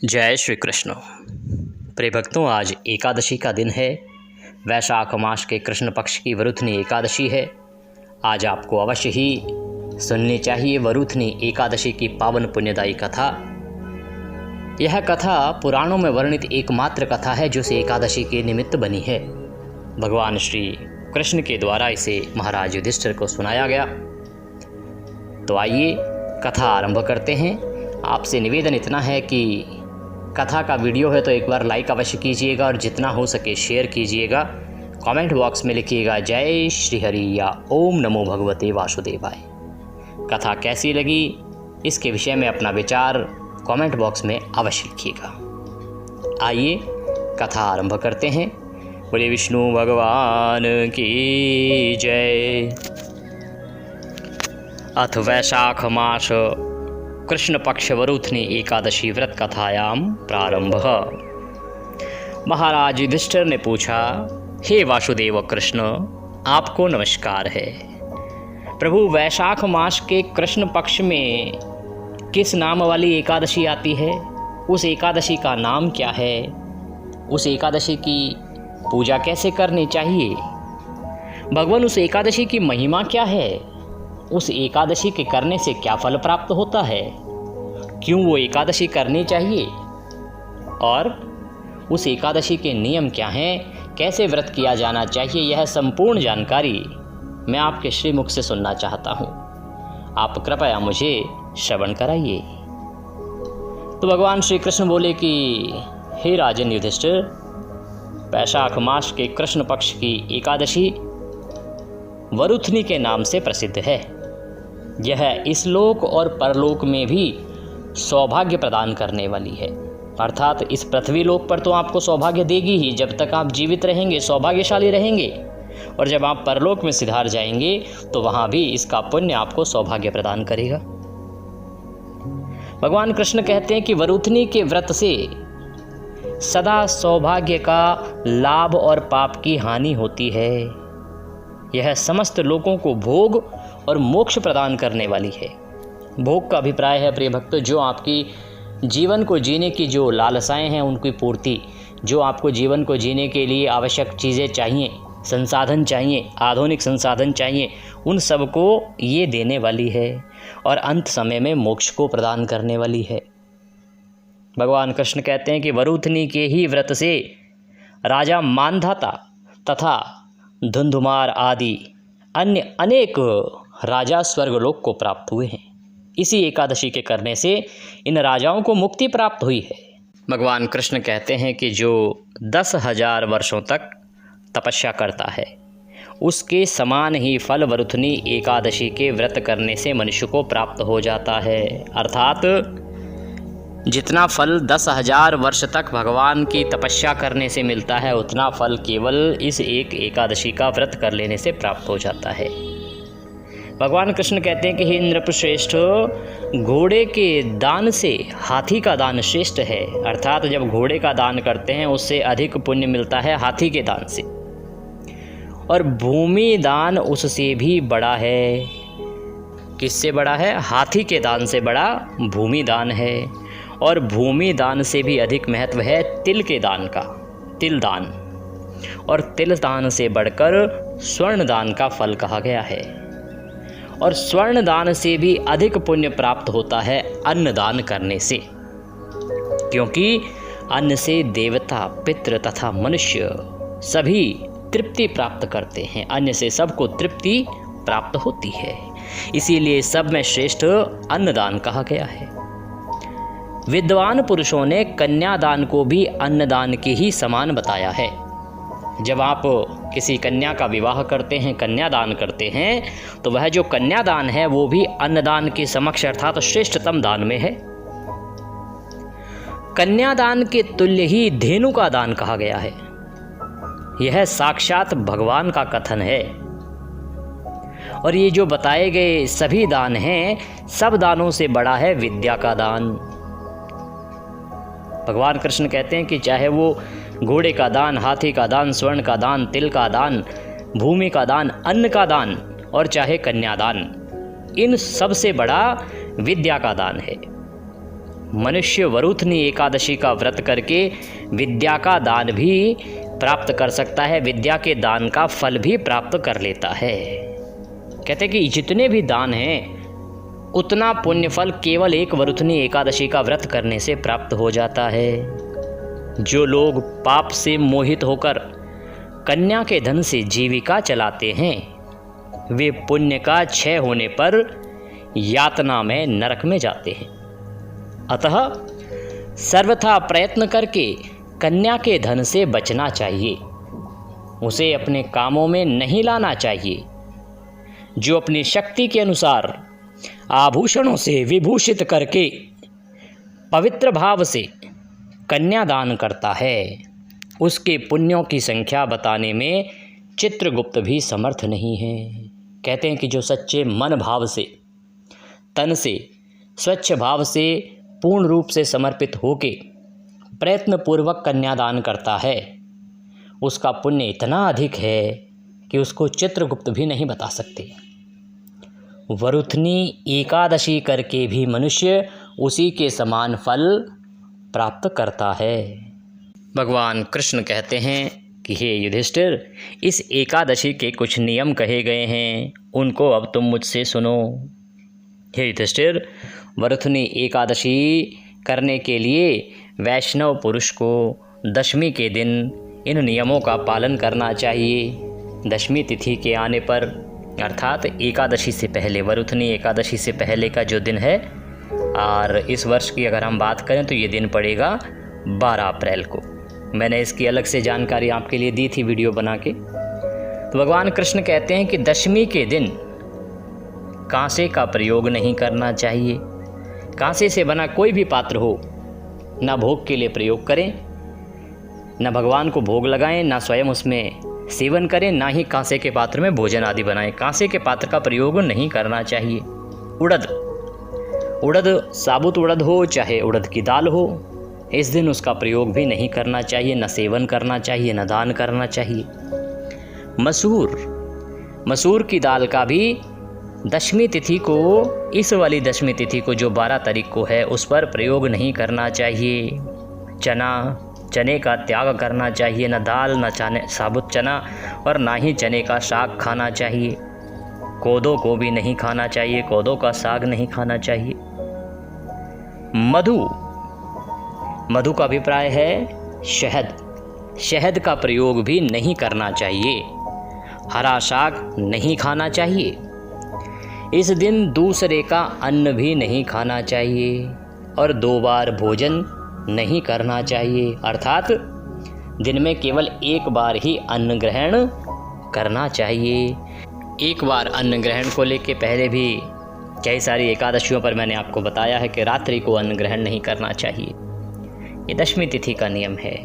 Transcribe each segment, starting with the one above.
जय श्री कृष्ण। प्रिय भक्तों, आज एकादशी का दिन है। वैशाख मास के कृष्ण पक्ष की वरुथनी एकादशी है। आज आपको अवश्य ही सुननी चाहिए वरुथनी एकादशी की पावन पुण्यदायी कथा। यह कथा पुराणों में वर्णित एकमात्र कथा है जो इसे एकादशी के निमित्त बनी है। भगवान श्री कृष्ण के द्वारा इसे महाराज युधिष्ठिर को सुनाया गया। तो आइए कथा आरंभ करते हैं। आपसे निवेदन इतना है कि कथा का वीडियो है तो एक बार लाइक अवश्य कीजिएगा और जितना हो सके शेयर कीजिएगा। कमेंट बॉक्स में लिखिएगा जय श्री हरि या ओम नमो भगवते वासुदेवाय। कथा कैसी लगी इसके विषय में अपना विचार कमेंट बॉक्स में अवश्य लिखिएगा। आइए कथा आरंभ करते हैं। बोले विष्णु भगवान की जय। अथ वैशाख मास कृष्ण पक्ष वरुथनी एकादशी व्रत कथायाम प्रारंभ। महाराज युधिष्ठिर ने पूछा, हे वासुदेव कृष्ण, आपको नमस्कार है। प्रभु, वैशाख मास के कृष्ण पक्ष में किस नाम वाली एकादशी आती है? उस एकादशी का नाम क्या है? उस एकादशी की पूजा कैसे करनी चाहिए? भगवान, उस एकादशी की महिमा क्या है? उस एकादशी के करने से क्या फल प्राप्त होता है? क्यों वो एकादशी करनी चाहिए? और उस एकादशी के नियम क्या हैं? कैसे व्रत किया जाना चाहिए? यह संपूर्ण जानकारी मैं आपके श्रीमुख से सुनना चाहता हूँ। आप कृपया मुझे श्रवण कराइए। तो भगवान श्री कृष्ण बोले कि हे राजन युधिष्ठिर, वैशाख मास के कृष्ण पक्ष की एकादशी वरुथनी के नाम से प्रसिद्ध है। यह इस लोक और परलोक में भी सौभाग्य प्रदान करने वाली है। अर्थात इस पृथ्वी लोक पर तो आपको सौभाग्य देगी ही, जब तक आप जीवित रहेंगे सौभाग्यशाली रहेंगे, और जब आप परलोक में सिधार जाएंगे तो वहाँ भी इसका पुण्य आपको सौभाग्य प्रदान करेगा। भगवान कृष्ण कहते हैं कि वरुथनी के व्रत से सदा सौभाग्य का लाभ और पाप की हानि होती है। यह समस्त लोगों को भोग और मोक्ष प्रदान करने वाली है। भोग का अभिप्राय है प्रिय भक्तों, जो आपकी जीवन को जीने की जो लालसाएं हैं उनकी पूर्ति, जो आपको जीवन को जीने के लिए आवश्यक चीज़ें चाहिए, संसाधन चाहिए, आधुनिक संसाधन चाहिए, उन सबको ये देने वाली है और अंत समय में मोक्ष को प्रदान करने वाली है। भगवान कृष्ण कहते हैं कि वरुथनी के ही व्रत से राजा मानधाता तथा धुंधुमार आदि अन्य अनेक राजा स्वर्गलोक को प्राप्त हुए हैं। इसी एकादशी के करने से इन राजाओं को मुक्ति प्राप्त हुई है। भगवान कृष्ण कहते हैं कि जो 10,000 वर्षों तक तपस्या करता है उसके समान ही फल वरुथनी एकादशी के व्रत करने से मनुष्य को प्राप्त हो जाता है। अर्थात जितना फल 10,000 वर्ष तक भगवान की तपस्या करने से मिलता है उतना फल केवल इस एक एकादशी का व्रत कर लेने से प्राप्त हो जाता है। भगवान कृष्ण कहते हैं कि हे नृप श्रेष्ठ, घोड़े के दान से हाथी का दान श्रेष्ठ है। अर्थात जब घोड़े का दान करते हैं उससे अधिक पुण्य मिलता है हाथी के दान से, और भूमि दान उससे भी बड़ा है। किससे बड़ा है? हाथी के दान से बड़ा भूमि दान है। और भूमि दान से भी अधिक महत्व है तिल के दान का, तिल दान। और तिल दान से बढ़कर स्वर्ण दान का फल कहा गया है। और स्वर्ण दान से भी अधिक पुण्य प्राप्त होता है अन्न दान करने से, क्योंकि अन्न से देवता, पितृ तथा मनुष्य सभी तृप्ति प्राप्त करते हैं। अन्न से सबको तृप्ति प्राप्त होती है, इसीलिए सब में श्रेष्ठ अन्नदान कहा गया है। विद्वान पुरुषों ने कन्यादान को भी अन्नदान के ही समान बताया है। जब आप किसी कन्या का विवाह करते हैं, कन्यादान करते हैं, तो वह जो कन्यादान है वो भी अन्नदान के समक्ष अर्थात तो श्रेष्ठतम दान में है। कन्यादान के तुल्य ही धेनु का दान कहा गया है। यह साक्षात भगवान का कथन है। और ये जो बताए गए सभी दान हैं, सब दानों से बड़ा है विद्या का दान। भगवान कृष्ण कहते हैं कि चाहे वो घोड़े का दान, हाथी का दान, स्वर्ण का दान, तिल का दान, भूमि का दान, अन्न का दान, और चाहे कन्यादान, इन सब से बड़ा विद्या का दान है। मनुष्य वरुथनी एकादशी का व्रत करके विद्या का दान भी प्राप्त कर सकता है, विद्या के दान का फल भी प्राप्त कर लेता है। कहते हैं कि जितने भी दान हैं उतना पुण्य फल केवल एक वरुथनी एकादशी का व्रत करने से प्राप्त हो जाता है। जो लोग पाप से मोहित होकर कन्या के धन से जीविका चलाते हैं वे पुण्य का क्षय होने पर यातना में नरक में जाते हैं। अतः सर्वथा प्रयत्न करके कन्या के धन से बचना चाहिए, उसे अपने कामों में नहीं लाना चाहिए। जो अपनी शक्ति के अनुसार आभूषणों से विभूषित करके पवित्र भाव से कन्यादान करता है उसके पुण्यों की संख्या बताने में चित्रगुप्त भी समर्थ नहीं है। कहते हैं कि जो सच्चे मन भाव से, तन से, स्वच्छ भाव से पूर्ण रूप से समर्पित होके प्रयत्नपूर्वक कन्यादान करता है उसका पुण्य इतना अधिक है कि उसको चित्रगुप्त भी नहीं बता सकते। वरुथनी एकादशी करके भी मनुष्य उसी के समान फल प्राप्त करता है। भगवान कृष्ण कहते हैं कि हे युधिष्ठिर, इस एकादशी के कुछ नियम कहे गए हैं, उनको अब तुम मुझसे सुनो। हे युधिष्ठिर, वरुथनी एकादशी करने के लिए वैष्णव पुरुष को दशमी के दिन इन नियमों का पालन करना चाहिए। दशमी तिथि के आने पर अर्थात एकादशी से पहले, वरुथनी एकादशी से पहले का जो दिन है, और इस वर्ष की अगर हम बात करें तो ये दिन पड़ेगा 12 अप्रैल को। मैंने इसकी अलग से जानकारी आपके लिए दी थी वीडियो बना के। तो भगवान कृष्ण कहते हैं कि दशमी के दिन कांसे का प्रयोग नहीं करना चाहिए। कांसे से बना कोई भी पात्र हो ना भोग के लिए प्रयोग करें, ना भगवान को भोग लगाएं, ना स्वयं उसमें सेवन करें, ना ही कांसे के पात्र में भोजन आदि बनाएं। कांसे के पात्र का प्रयोग नहीं करना चाहिए। उड़द साबुत उड़द हो चाहे उड़द की दाल हो, इस दिन उसका प्रयोग भी नहीं करना चाहिए, न सेवन करना चाहिए, न दान करना चाहिए। मसूर की दाल का भी दशमी तिथि को, इस वाली दशमी तिथि को जो 12 तारीख को है, उस पर प्रयोग नहीं करना चाहिए। चने का त्याग करना चाहिए, न दाल, न साबुत चना, और ना ही चने का साग खाना चाहिए। कोदो को भी नहीं खाना चाहिए, कोदो का साग नहीं खाना चाहिए। मधु का अभिप्राय है शहद का प्रयोग भी नहीं करना चाहिए। हरा साग नहीं खाना चाहिए। इस दिन दूसरे का अन्न भी नहीं खाना चाहिए और 2 बार भोजन नहीं करना चाहिए, अर्थात दिन में केवल 1 बार ही अन्न ग्रहण करना चाहिए। 1 बार अन्न ग्रहण को लेके पहले भी कई सारी एकादशियों पर मैंने आपको बताया है कि रात्रि को अन्न ग्रहण नहीं करना चाहिए। ये दशमी तिथि का नियम है।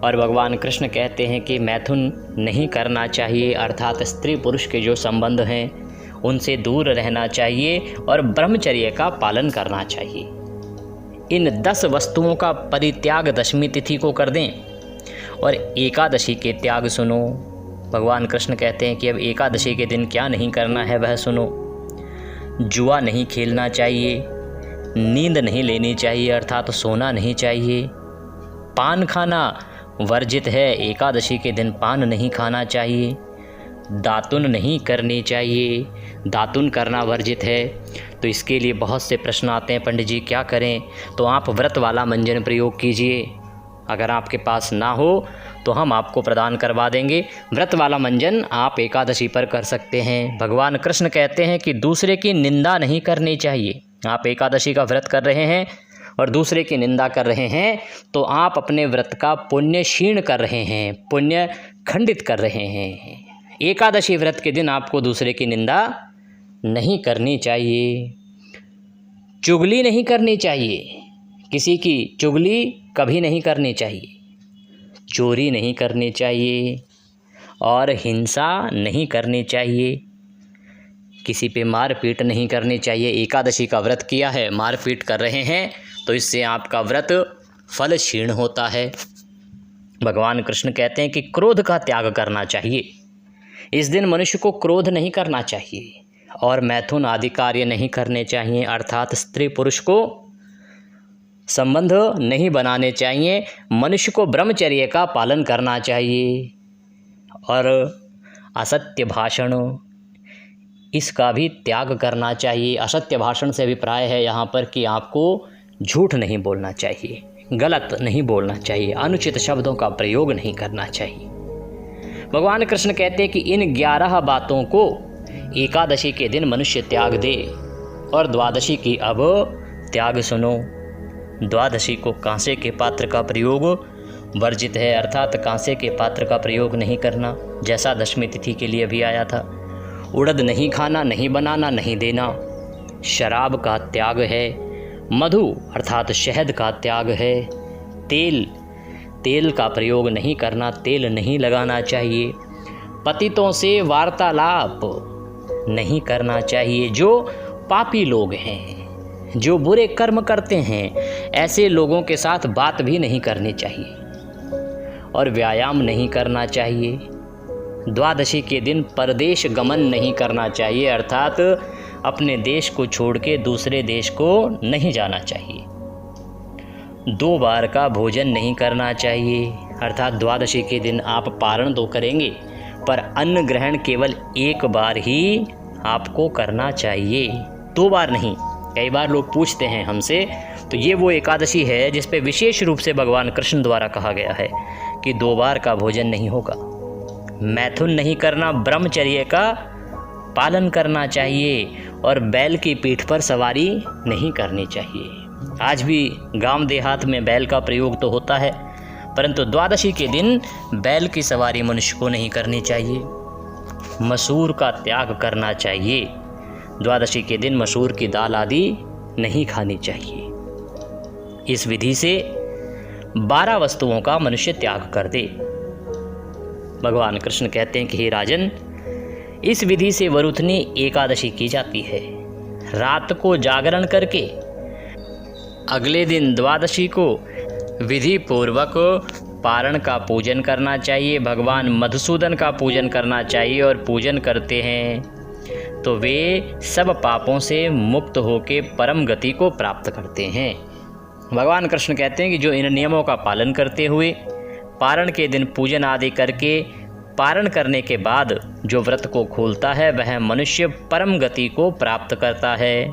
और भगवान कृष्ण कहते हैं कि मैथुन नहीं करना चाहिए, अर्थात स्त्री पुरुष के जो संबंध हैं उनसे दूर रहना चाहिए और ब्रह्मचर्य का पालन करना चाहिए। इन 10 वस्तुओं का परित्याग दशमी तिथि को कर दें। और एकादशी के त्याग सुनो। भगवान कृष्ण कहते हैं कि अब एकादशी के दिन क्या नहीं करना है वह सुनो। जुआ नहीं खेलना चाहिए, नींद नहीं लेनी चाहिए, अर्थात सोना नहीं चाहिए। पान खाना वर्जित है, एकादशी के दिन पान नहीं खाना चाहिए। दातुन नहीं करनी चाहिए, दातुन करना वर्जित है। तो इसके लिए बहुत से प्रश्न आते हैं, पंडित जी क्या करें? तो आप व्रत वाला मंजन प्रयोग कीजिए। अगर आपके पास ना हो तो हम आपको प्रदान करवा देंगे। व्रत वाला मंजन आप एकादशी पर कर सकते हैं। भगवान कृष्ण कहते हैं कि दूसरे की निंदा नहीं करनी चाहिए। आप एकादशी का व्रत कर रहे हैं और दूसरे की निंदा कर रहे हैं तो आप अपने व्रत का पुण्य क्षीण कर रहे हैं, पुण्य खंडित कर रहे हैं। एकादशी व्रत के दिन आपको दूसरे की निंदा नहीं करनी चाहिए। चुगली नहीं करनी चाहिए, किसी की चुगली कभी नहीं करनी चाहिए। चोरी नहीं करनी चाहिए और हिंसा नहीं करनी चाहिए। किसी पे मारपीट नहीं करनी चाहिए। एकादशी का व्रत किया है, मारपीट कर रहे हैं तो इससे आपका व्रत फल क्षीण होता है। भगवान कृष्ण कहते हैं कि क्रोध का त्याग करना चाहिए। इस दिन मनुष्य को क्रोध नहीं करना चाहिए और मैथुन आदि कार्य नहीं करने चाहिए, अर्थात स्त्री पुरुष को संबंध नहीं बनाने चाहिए। मनुष्य को ब्रह्मचर्य का पालन करना चाहिए। और असत्य भाषण, इसका भी त्याग करना चाहिए। असत्य भाषण से अभिप्राय है यहाँ पर कि आपको झूठ नहीं बोलना चाहिए, गलत नहीं बोलना चाहिए, अनुचित शब्दों का प्रयोग नहीं करना चाहिए। भगवान कृष्ण कहते हैं कि इन 11 बातों को एकादशी के दिन मनुष्य त्याग दे। और द्वादशी की अब त्याग सुनो। द्वादशी को कांसे के पात्र का प्रयोग वर्जित है, अर्थात कांसे के पात्र का प्रयोग नहीं करना, जैसा दशमी तिथि के लिए भी आया था। उड़द नहीं खाना, नहीं बनाना, नहीं देना। शराब का त्याग है। मधु अर्थात शहद का त्याग है। तेल का प्रयोग नहीं करना, तेल नहीं लगाना चाहिए। पतितों से वार्तालाप नहीं करना चाहिए। जो पापी लोग हैं, जो बुरे कर्म करते हैं, ऐसे लोगों के साथ बात भी नहीं करनी चाहिए। और व्यायाम नहीं करना चाहिए। द्वादशी के दिन परदेश गमन नहीं करना चाहिए, अर्थात अपने देश को छोड़ के दूसरे देश को नहीं जाना चाहिए। 2 बार का भोजन नहीं करना चाहिए, अर्थात द्वादशी के दिन आप पारण तो करेंगे पर अन्न ग्रहण केवल 1 बार ही आपको करना चाहिए, 2 बार नहीं। कई बार लोग पूछते हैं हमसे, तो ये वो एकादशी है जिस पे विशेष रूप से भगवान कृष्ण द्वारा कहा गया है कि 2 बार का भोजन नहीं होगा। मैथुन नहीं करना, ब्रह्मचर्य का पालन करना चाहिए। और बैल की पीठ पर सवारी नहीं करनी चाहिए। आज भी गांव देहात में बैल का प्रयोग तो होता है, परंतु द्वादशी के दिन बैल की सवारी मनुष्य को नहीं करनी चाहिए। मसूर का त्याग करना चाहिए। द्वादशी के दिन मसूर की दाल आदि नहीं खानी चाहिए। इस विधि से 12 वस्तुओं का मनुष्य त्याग कर दे। भगवान कृष्ण कहते हैं कि हे राजन, इस विधि से वरुथनी एकादशी की जाती है। रात को जागरण करके अगले दिन द्वादशी को विधि पूर्वक पारण का पूजन करना चाहिए। भगवान मधुसूदन का पूजन करना चाहिए। और पूजन करते हैं तो वे सब पापों से मुक्त होके परम गति को प्राप्त करते हैं। भगवान कृष्ण कहते हैं कि जो इन नियमों का पालन करते हुए पारण के दिन पूजन आदि करके पारण करने के बाद जो व्रत को खोलता है, वह मनुष्य परम गति को प्राप्त करता है।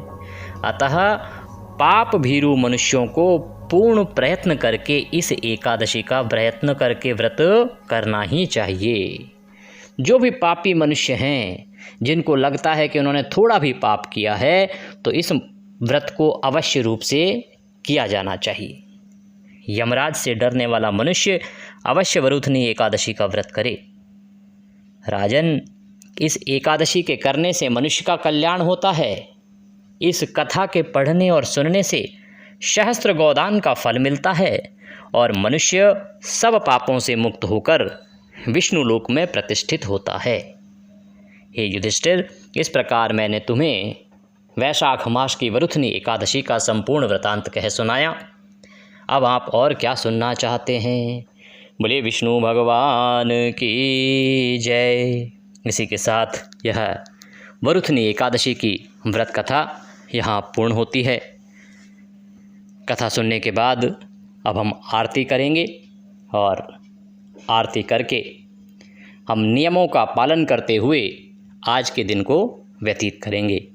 अतः पाप भीरु मनुष्यों को पूर्ण प्रयत्न करके इस एकादशी का प्रयत्न करके व्रत करना ही चाहिए। जो भी पापी मनुष्य हैं, जिनको लगता है कि उन्होंने थोड़ा भी पाप किया है, तो इस व्रत को अवश्य रूप से किया जाना चाहिए। यमराज से डरने वाला मनुष्य अवश्य वरुथनी एकादशी का व्रत करे। राजन, इस एकादशी के करने से मनुष्य का कल्याण होता है। इस कथा के पढ़ने और सुनने से सहस्त्र गोदान का फल मिलता है और मनुष्य सब पापों से मुक्त होकर विष्णु लोक में प्रतिष्ठित होता है। हे युधिष्ठिर, इस प्रकार मैंने तुम्हें वैशाख मास की वरुथनी एकादशी का संपूर्ण वृतांत कह सुनाया। अब आप और क्या सुनना चाहते हैं? बोले विष्णु भगवान की जय। इसी के साथ यह वरुथनी एकादशी की व्रत कथा यहाँ पूर्ण होती है। कथा सुनने के बाद अब हम आरती करेंगे और आरती करके हम नियमों का पालन करते हुए आज के दिन को व्यतीत करेंगे।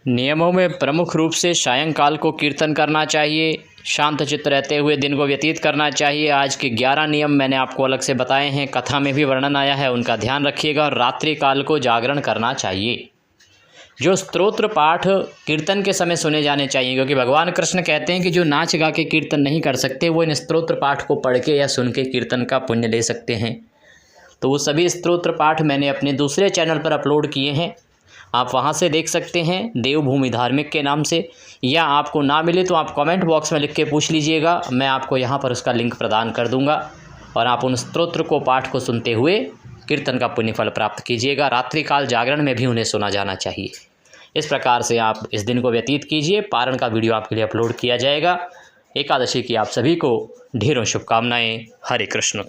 नियमों में प्रमुख रूप से सायंकाल को कीर्तन करना चाहिए, शांत चित्त रहते हुए दिन को व्यतीत करना चाहिए। आज के 11 नियम मैंने आपको अलग से बताए हैं, कथा में भी वर्णन आया है, उनका ध्यान रखिएगा। और रात्रि काल को जागरण करना चाहिए। जो स्तोत्र पाठ कीर्तन के समय सुने जाने चाहिए, क्योंकि भगवान कृष्ण कहते हैं कि जो नाच गा के कीर्तन नहीं कर सकते वो इन स्तोत्र पाठ को पढ़ के या सुन के कीर्तन का पुण्य ले सकते हैं। तो वो सभी स्तोत्र पाठ मैंने अपने दूसरे चैनल पर अपलोड किए हैं, आप वहाँ से देख सकते हैं, देवभूमि धार्मिक के नाम से। या आपको ना मिले तो आप कमेंट बॉक्स में लिख के पूछ लीजिएगा, मैं आपको यहाँ पर उसका लिंक प्रदान कर दूँगा और आप उन स्तोत्र को पाठ को सुनते हुए कीर्तन का पुण्यफल प्राप्त कीजिएगा। रात्रिकाल जागरण में भी उन्हें सुना जाना चाहिए। इस प्रकार से आप इस दिन को व्यतीत कीजिए। पारण का वीडियो आपके लिए अपलोड किया जाएगा। एकादशी की आप सभी को ढेरों शुभकामनाएं। हरे कृष्ण।